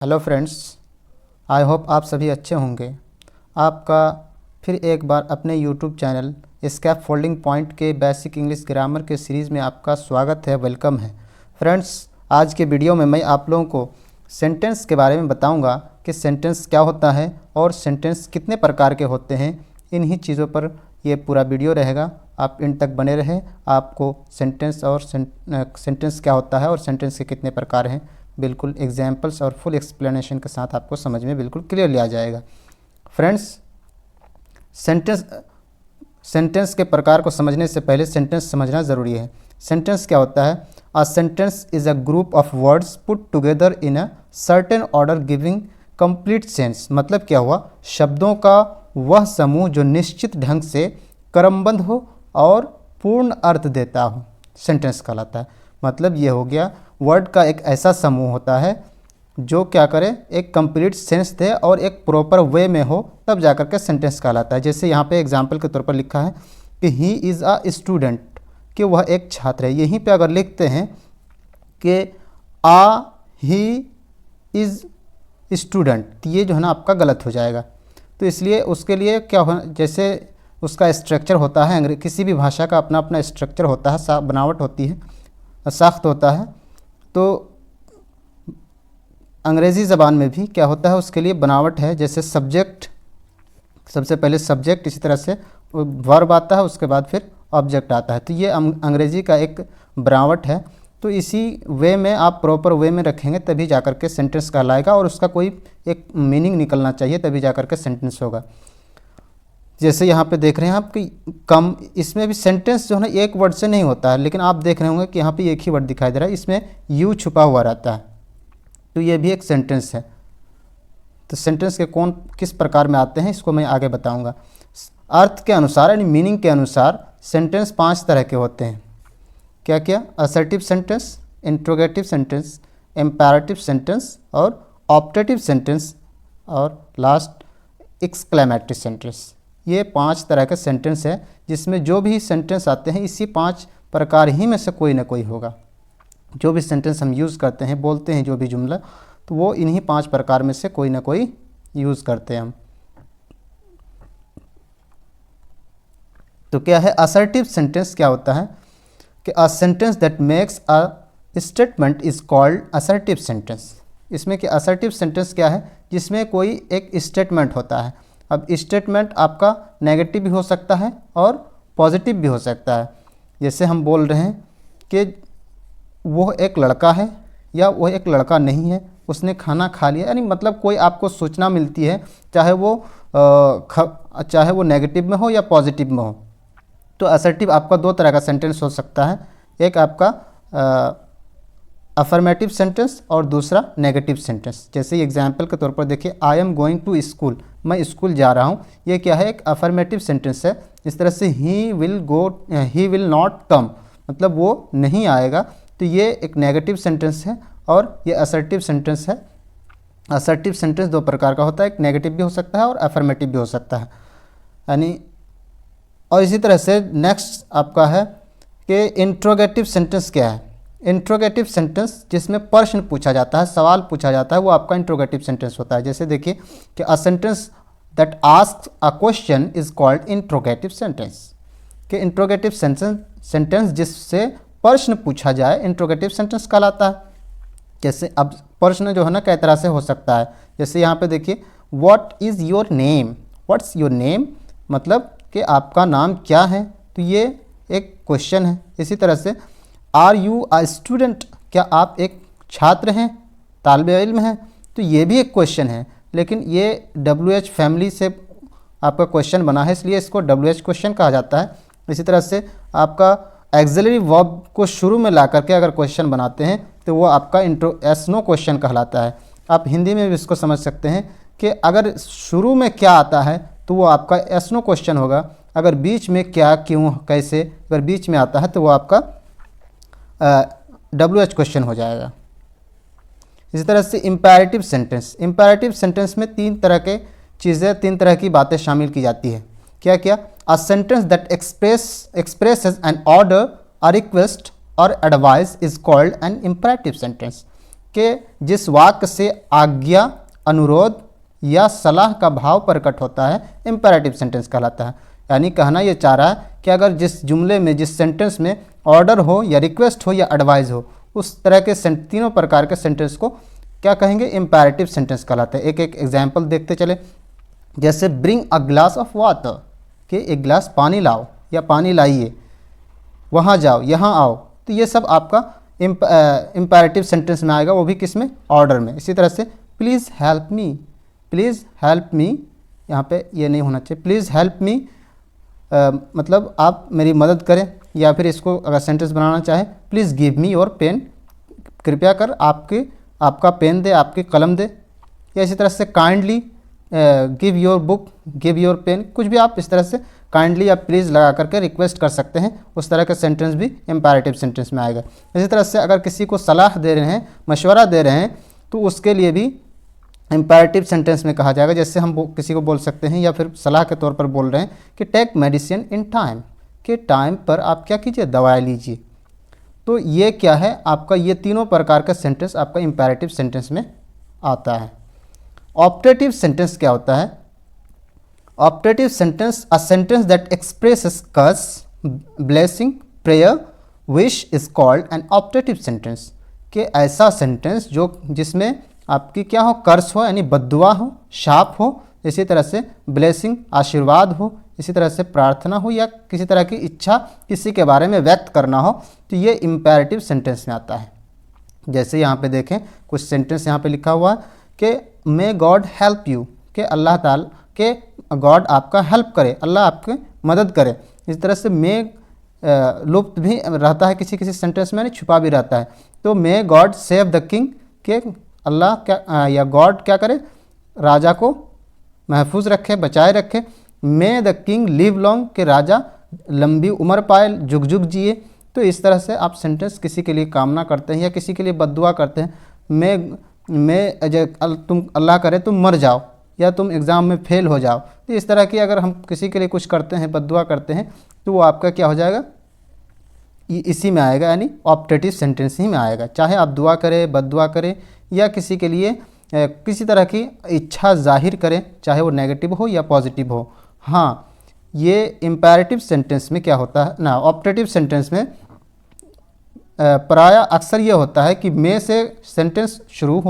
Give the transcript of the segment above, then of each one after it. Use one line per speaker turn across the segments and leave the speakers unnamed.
Hello friends, I hope आप सभी अच्छे होंगे। आपका फिर एक बार अपने यूट्यूब चैनल स्कैप फोल्डिंग पॉइंट के बेसिक इंग्लिश ग्रामर के सीरीज़ में आपका स्वागत है, वेलकम है। फ्रेंड्स, आज के वीडियो में मैं आप लोगों को सेंटेंस के बारे में बताऊंगा कि सेंटेंस क्या होता है और सेंटेंस कितने प्रकार के होते हैं। इन्हीं चीज़ों पर ये पूरा वीडियो रहेगा, आप इन तक बने रहें। आपको सेंटेंस और सेंटेंस क्या होता है और सेंटेंस के कितने प्रकार हैं बिल्कुल एग्जाम्पल्स और फुल एक्सप्लेनेशन के साथ आपको समझ में बिल्कुल क्लियरली आ जाएगा। फ्रेंड्स, सेंटेंस के प्रकार को समझने से पहले सेंटेंस समझना ज़रूरी है। सेंटेंस क्या होता है? A sentence is a group of words put together in a certain order giving complete sense. मतलब क्या हुआ? शब्दों का वह समूह जो निश्चित ढंग से क्रमबद्ध हो और पूर्ण अर्थ देता हो, सेंटेंस कहलाता है। मतलब ये हो गया, वर्ड का एक ऐसा समूह होता है जो क्या करे, एक कंप्लीट सेंस दे और एक प्रॉपर वे में हो, तब जाकर के सेंटेंस कहलाता है। जैसे यहाँ पे एग्जाम्पल के तौर पर लिखा है कि ही इज़ अ स्टूडेंट, कि वह एक छात्र है। यहीं पे अगर लिखते हैं कि ही इज़ स्टूडेंट, तो ये जो है ना आपका गलत हो जाएगा। तो इसलिए उसके लिए क्या हो, जैसे उसका स्ट्रक्चर होता है, किसी भी भाषा का अपना अपना स्ट्रक्चर होता है, बनावट होती है, साख्त होता है। तो अंग्रेज़ी ज़बान में भी क्या होता है, उसके लिए बनावट है। जैसे सब्जेक्ट, सबसे पहले सब्जेक्ट, इसी तरह से वर्ब आता है, उसके बाद फिर ऑब्जेक्ट आता है। तो ये अंग्रेज़ी का एक बनावट है। तो इसी वे में आप प्रॉपर वे में रखेंगे तभी जाकर के सेंटेंस कहलाएगा, और उसका कोई एक मीनिंग निकलना चाहिए, तभी जाकर के सेंटेंस होगा। जैसे यहाँ पे देख रहे हैं आप कि कम, इसमें भी सेंटेंस जो है ना एक वर्ड से नहीं होता है, लेकिन आप देख रहे होंगे कि यहाँ पे एक ही वर्ड दिखाई दे रहा है, इसमें यू छुपा हुआ रहता है, तो ये भी एक सेंटेंस है। तो सेंटेंस के कौन किस प्रकार में आते हैं इसको मैं आगे बताऊंगा। अर्थ के अनुसार यानी मीनिंग के अनुसार सेंटेंस 5 तरह के होते हैं। क्या क्या? Assertive sentence, interrogative sentence, imperative sentence और ऑप्टेटिव सेंटेंस, और लास्ट एक्सक्लेमेटरी सेंटेंस। ये 5 तरह के सेंटेंस है, जिसमें जो भी सेंटेंस आते हैं इसी 5 प्रकार ही में से कोई ना कोई होगा। जो भी सेंटेंस हम यूज़ करते हैं, बोलते हैं जो भी जुमला, तो वो इन्हीं 5 प्रकार में से कोई ना कोई यूज़ करते हैं हम। तो क्या है असर्टिव सेंटेंस? क्या होता है कि a sentence that makes a statement is called assertive sentence. इसमें कि असर्टिव सेंटेंस क्या है? जिसमें कोई एक स्टेटमेंट होता है। अब स्टेटमेंट आपका नेगेटिव भी हो सकता है और पॉजिटिव भी हो सकता है। जैसे हम बोल रहे हैं कि वो एक लड़का है या वो एक लड़का नहीं है, उसने खाना खा लिया, यानी मतलब कोई आपको सूचना मिलती है, चाहे वो नेगेटिव में हो या पॉजिटिव में हो। तो असर्टिव आपका 2 तरह का सेंटेंस हो सकता है, एक आपका अफर्मेटिव सेंटेंस और दूसरा नेगेटिव सेंटेंस। जैसे एग्जाम्पल के तौर पर देखिए, I am going to school, मैं स्कूल जा रहा हूँ, ये क्या है? एक अफर्मेटिव सेंटेंस है। इस तरह से ही विल नॉट कम, मतलब वो नहीं आएगा, तो ये एक नेगेटिव सेंटेंस है। और ये असर्टिव सेंटेंस है। असर्टिव सेंटेंस 2 प्रकार का होता है, एक नेगेटिव भी हो सकता है और अफर्मेटिव भी हो सकता है, यानी। और इसी तरह से नेक्स्ट आपका है कि इंट्रोगेटिव सेंटेंस क्या है? इंट्रोगेटिव सेंटेंस जिसमें प्रश्न पूछा जाता है, सवाल पूछा जाता है, वो आपका इंट्रोगेटिव सेंटेंस होता है। जैसे देखिए कि a sentence that asks a question is called interrogative sentence. कि इंट्रोगेटिव सेंटेंस जिससे प्रश्न पूछा जाए, इंट्रोगेटिव सेंटेंस कहलाता है। जैसे अब प्रश्न जो है ना कई तरह से हो सकता है। जैसे यहाँ पे देखिए, what is your name, what's your name, मतलब कि आपका नाम क्या है, तो ये एक क्वेश्चन है। इसी तरह से आर यू अ स्टूडेंट, क्या आप एक छात्र हैं, तालिबे इल्म हैं, तो ये भी एक क्वेश्चन है। लेकिन ये WH फैमिली से आपका क्वेश्चन बना है, इसलिए इसको WH क्वेश्चन कहा जाता है। इसी तरह से आपका एक्सिलरी वर्ब को शुरू में ला करके अगर क्वेश्चन बनाते हैं तो वो आपका एस-नो क्वेश्चन कहलाता है। आप हिंदी में भी इसको समझ सकते हैं कि अगर शुरू में क्या आता है तो वो आपका एस-नो क्वेश्चन होगा। अगर बीच में क्या, क्यों, कैसे, अगर बीच में आता है तो वो आपका WH क्वेश्चन हो जाएगा। इसी तरह से इम्पेरेटिव सेंटेंस, इम्पेरेटिव सेंटेंस में 3 तरह के चीज़ें, 3 तरह की बातें शामिल की जाती है। क्या क्या? A sentence that expresses an order, a request और advice is called an imperative sentence. कि जिस वाक्य से आज्ञा, अनुरोध या सलाह का भाव प्रकट होता है इम्पेरेटिव सेंटेंस कहलाता है। यानी कहना ये चाह रहा है कि अगर जिस जुमले में, जिस सेंटेंस में ऑर्डर हो या रिक्वेस्ट हो या एडवाइस हो, उस तरह के तीनों प्रकार के सेंटेंस को क्या कहेंगे, इम्पेरेटिव सेंटेंस कहलाते हैं। एक एक एग्जाम्पल देखते चले। जैसे bring a glass of water, कि एक गिलास पानी लाओ या पानी लाइए, वहाँ जाओ, यहाँ आओ, तो ये सब आपका इम्पेरेटिव सेंटेंस में आएगा, वो भी किस में, ऑर्डर में। इसी तरह से please help me, please help me, यहाँ पे ये नहीं होना चाहिए, प्लीज़ हेल्प मी मतलब आप मेरी मदद करें। या फिर इसको अगर सेंटेंस बनाना चाहे, please give me your pen, कृपया कर आपका पेन दे, आपकी कलम दे। या इसी तरह से kindly give your book, give your pen, कुछ भी आप इस तरह से काइंडली या प्लीज़ लगा करके रिक्वेस्ट कर सकते हैं। उस तरह का सेंटेंस भी इम्पेरेटिव सेंटेंस में आएगा। इसी तरह से अगर किसी को सलाह दे रहे हैं, मशवरा दे रहे हैं, तो उसके लिए भी इम्पेरेटिव सेंटेंस में कहा जाएगा। जैसे हम किसी को बोल सकते हैं या फिर सलाह के तौर पर बोल रहे हैं कि टेक मेडिसिन इन टाइम, कि टाइम पर आप क्या कीजिए, दवाई लीजिए। तो ये क्या है आपका, ये तीनों प्रकार का सेंटेंस आपका इम्पेरेटिव सेंटेंस में आता है। ऑप्टेटिव सेंटेंस क्या होता है? Optative sentence, a sentence that expresses curse, blessing, prayer, wish is called an optative sentence. कि ऐसा सेंटेंस जो जिसमें आपकी क्या हो, कर्स हो यानी बद्दुआ हो, शाप हो, इसी तरह से ब्लेसिंग आशीर्वाद हो, इसी तरह से प्रार्थना हो या किसी तरह की इच्छा किसी के बारे में व्यक्त करना हो, तो ये इम्पेरेटिव सेंटेंस में आता है। जैसे यहाँ पे देखें कुछ सेंटेंस यहाँ पे लिखा हुआ है कि मे गॉड हेल्प यू, कि अल्लाह ताला के गॉड आपका हेल्प करे, अल्लाह आपकी मदद करे। इस तरह से मे लुप्त भी रहता है किसी किसी सेंटेंस में, छुपा भी रहता है। तो may God save the king, के अल्लाह क्या या गॉड क्या करे, राजा को महफूज रखे, बचाए रखे। मे द किंग लिव लॉन्ग, के राजा लंबी उम्र पाए, जुग जुग जिए। तो इस तरह से आप सेंटेंस किसी के लिए कामना करते हैं या किसी के लिए बद्दुआ करते हैं। तुम अल्लाह करे तुम मर जाओ या तुम एग्ज़ाम में फेल हो जाओ। तो इस तरह की अगर हम किसी के लिए कुछ करते हैं, बद्दुआ करते हैं, तो वो आपका क्या हो जाएगा, इसी में आएगा, यानी ऑप्टेटिव सेंटेंस ही में आएगा। चाहे आप दुआ करें, बद्दुआ करें या किसी के लिए किसी तरह की इच्छा जाहिर करें, चाहे वो नेगेटिव हो या पॉजिटिव हो। हाँ, ये इम्पेरेटिव सेंटेंस में क्या होता है ना, ऑप्टेटिव सेंटेंस में प्राय अक्सर ये होता है कि मे से सेंटेंस शुरू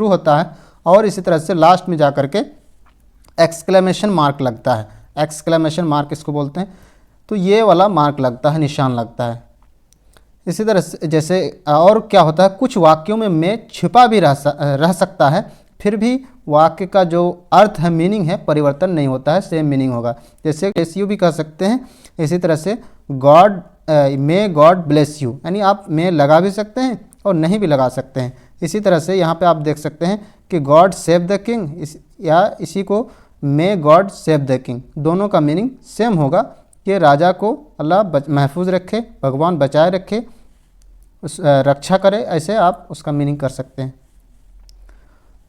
होता है और इसी तरह से लास्ट में जा कर के एक्सक्लेमेशन मार्क लगता है। एक्सक्लेमेशन मार्क इसको बोलते हैं। तो ये वाला मार्क लगता है, निशान लगता है। इसी तरह से जैसे और क्या होता है, कुछ वाक्यों में मैं छिपा भी रह सकता है, फिर भी वाक्य का जो अर्थ है, मीनिंग है, परिवर्तन नहीं होता है, सेम मीनिंग होगा। जैसे ब्लेस यू भी कह सकते हैं। इसी तरह से God, may God bless you, यानी आप मे लगा भी सकते हैं और नहीं भी लगा सकते हैं। इसी तरह से यहाँ पे आप देख सकते हैं कि गॉड सेव द किंग, या इसी को may God save the king, दोनों का मीनिंग सेम होगा कि राजा को अल्लाह महफूज रखे, भगवान बचाए रखे, रक्षा करे, ऐसे आप उसका मीनिंग कर सकते हैं।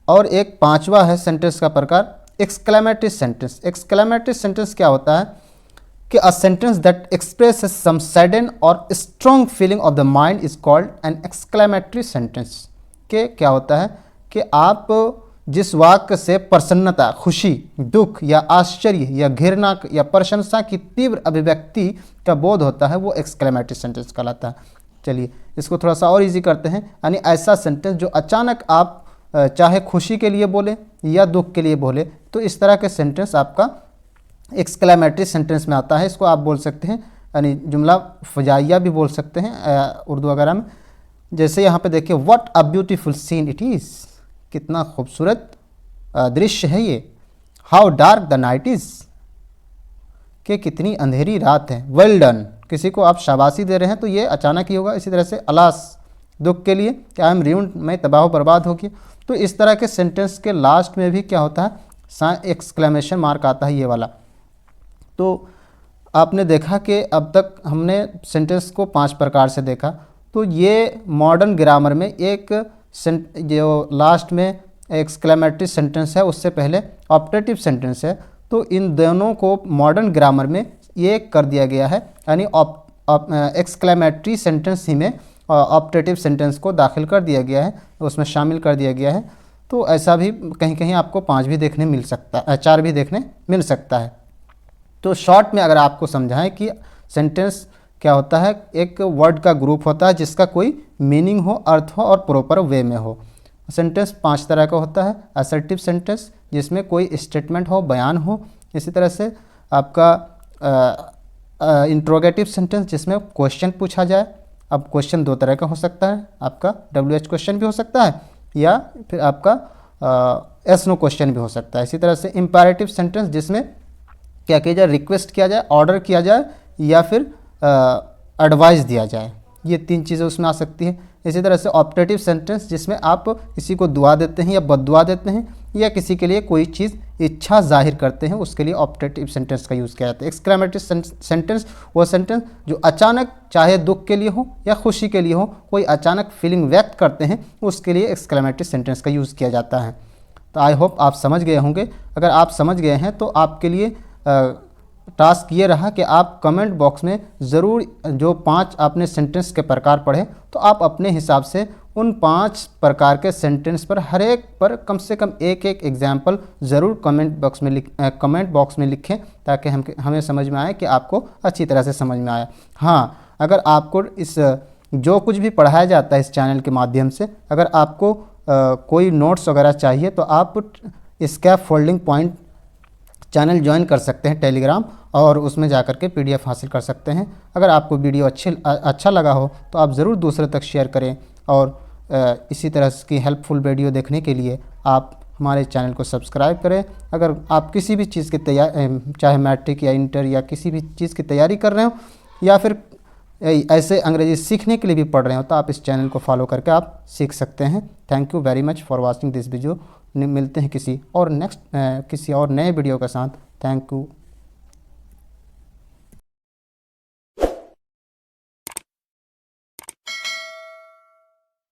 और एक पांचवा है सेंटेंस का प्रकार, एक्सक्लेमेटरी सेंटेंस। एक्सक्लेमेटरी सेंटेंस क्या होता है कि a sentence that expresses some sudden और strong feeling of the mind is called an exclamatory sentence. के क्या होता है कि आप जिस वाक्य से प्रसन्नता, खुशी, दुख या आश्चर्य या घृणा या प्रशंसा की तीव्र अभिव्यक्ति का बोध होता है, वो एक्सक्लेमेटरी सेंटेंस कहलाता है। चलिए इसको थोड़ा सा और इजी करते हैं। यानी ऐसा सेंटेंस जो अचानक आप चाहे खुशी के लिए बोले या दुख के लिए बोले, तो इस तरह के सेंटेंस आपका एक्सक्लेमेटरी सेंटेंस में आता है। इसको आप बोल सकते हैं, यानी जुमला फजाइया भी बोल सकते हैं उर्दू वगैरह में। जैसे यहाँ पे देखिए, what a beautiful seen it is, कितना खूबसूरत दृश्य है ये। How dark the night is, कि कितनी अंधेरी रात है। वेल डन, किसी को आप शाबाशी दे रहे हैं तो ये अचानक ही होगा। इसी तरह से अलास, दुख के लिए कि आई एम रूइंड, मैं तबाह बर्बाद हो गया। तो इस तरह के सेंटेंस के लास्ट में भी क्या होता है, एक्सक्लेमेशन मार्क आता है, ये वाला। तो आपने देखा कि अब तक हमने सेंटेंस को 5 प्रकार से देखा। तो ये मॉडर्न ग्रामर में एक जो लास्ट में एक्सक्लेमेटरी सेंटेंस है, उससे पहले ऑप्टेटिव सेंटेंस है। तो इन दोनों को मॉडर्न ग्रामर में ये कर दिया गया है, यानी एक्सक्लेमेटरी सेंटेंस ही में ऑप्टेटिव सेंटेंस को दाखिल कर दिया गया है, उसमें शामिल कर दिया गया है। तो ऐसा भी कहीं कहीं आपको 5 भी देखने मिल सकता है, 4 भी देखने मिल सकता है। तो शॉर्ट में अगर आपको समझाएं कि सेंटेंस क्या होता है, एक वर्ड का ग्रुप होता है जिसका कोई मीनिंग हो, अर्थ हो और प्रॉपर वे में हो। सेंटेंस 5 तरह का होता है। असर्टिव सेंटेंस जिसमें कोई स्टेटमेंट हो, बयान हो। इसी तरह से आपका इंट्रोगेटिव सेंटेंस जिसमें क्वेश्चन पूछा जाए। अब क्वेश्चन 2 तरह का हो सकता है, आपका WH क्वेश्चन भी हो सकता है या फिर आपका yes no क्वेश्चन भी हो सकता है। इसी तरह से इंपैरेटिव सेंटेंस जिसमें क्या किया जाए, रिक्वेस्ट किया जाए, ऑर्डर किया जाए या फिर एडवाइस दिया जाए। ये 3 चीज़ें उसमें आ सकती है। इसी तरह से ऑप्टेटिव सेंटेंस जिसमें आप किसी को दुआ देते हैं या बद्दुआ देते हैं या किसी के लिए कोई चीज़ इच्छा जाहिर करते हैं, उसके लिए ऑप्टेटिव सेंटेंस का यूज़ किया जाता है। एक्सक्लेमेटिव सेंटेंस वो सेंटेंस जो अचानक, चाहे दुख के लिए हो या खुशी के लिए हो, कोई अचानक फीलिंग व्यक्त करते हैं, उसके लिए एक्सक्लेमेटिव सेंटेंस का यूज़ किया जाता है। तो आई होप आप समझ गए होंगे। अगर आप समझ गए हैं तो आपके लिए टास्क ये रहा कि आप कमेंट बॉक्स में ज़रूर जो 5 आपने सेंटेंस के प्रकार पढ़े, तो आप अपने हिसाब से उन 5 प्रकार के सेंटेंस पर हर एक पर कम से कम एक एग्जाम्पल ज़रूर कमेंट बॉक्स में लिखें, ताकि हमें समझ में आए कि आपको अच्छी तरह से समझ में आया। हाँ, अगर आपको इस जो कुछ भी पढ़ाया जाता है इस चैनल के माध्यम से, अगर आपको कोई नोट्स वगैरह चाहिए तो आप स्कैप फोल्डिंग पॉइंट चैनल ज्वाइन कर सकते हैं टेलीग्राम, और उसमें जाकर के PDF हासिल कर सकते हैं। अगर आपको वीडियो अच्छा लगा हो तो आप ज़रूर दूसरे तक शेयर करें, और इसी तरह की हेल्पफुल वीडियो देखने के लिए आप हमारे चैनल को सब्सक्राइब करें। अगर आप किसी भी चीज़ की तैयारी, चाहे मैट्रिक या इंटर या किसी भी चीज़ की तैयारी कर रहे हो या फिर ऐसे अंग्रेजी सीखने के लिए भी पढ़ रहे हो, तो आप इस चैनल को फॉलो करके आप सीख सकते हैं। Thank you very much for watching this video. मिलते हैं किसी और नए वीडियो के साथ। Thank you.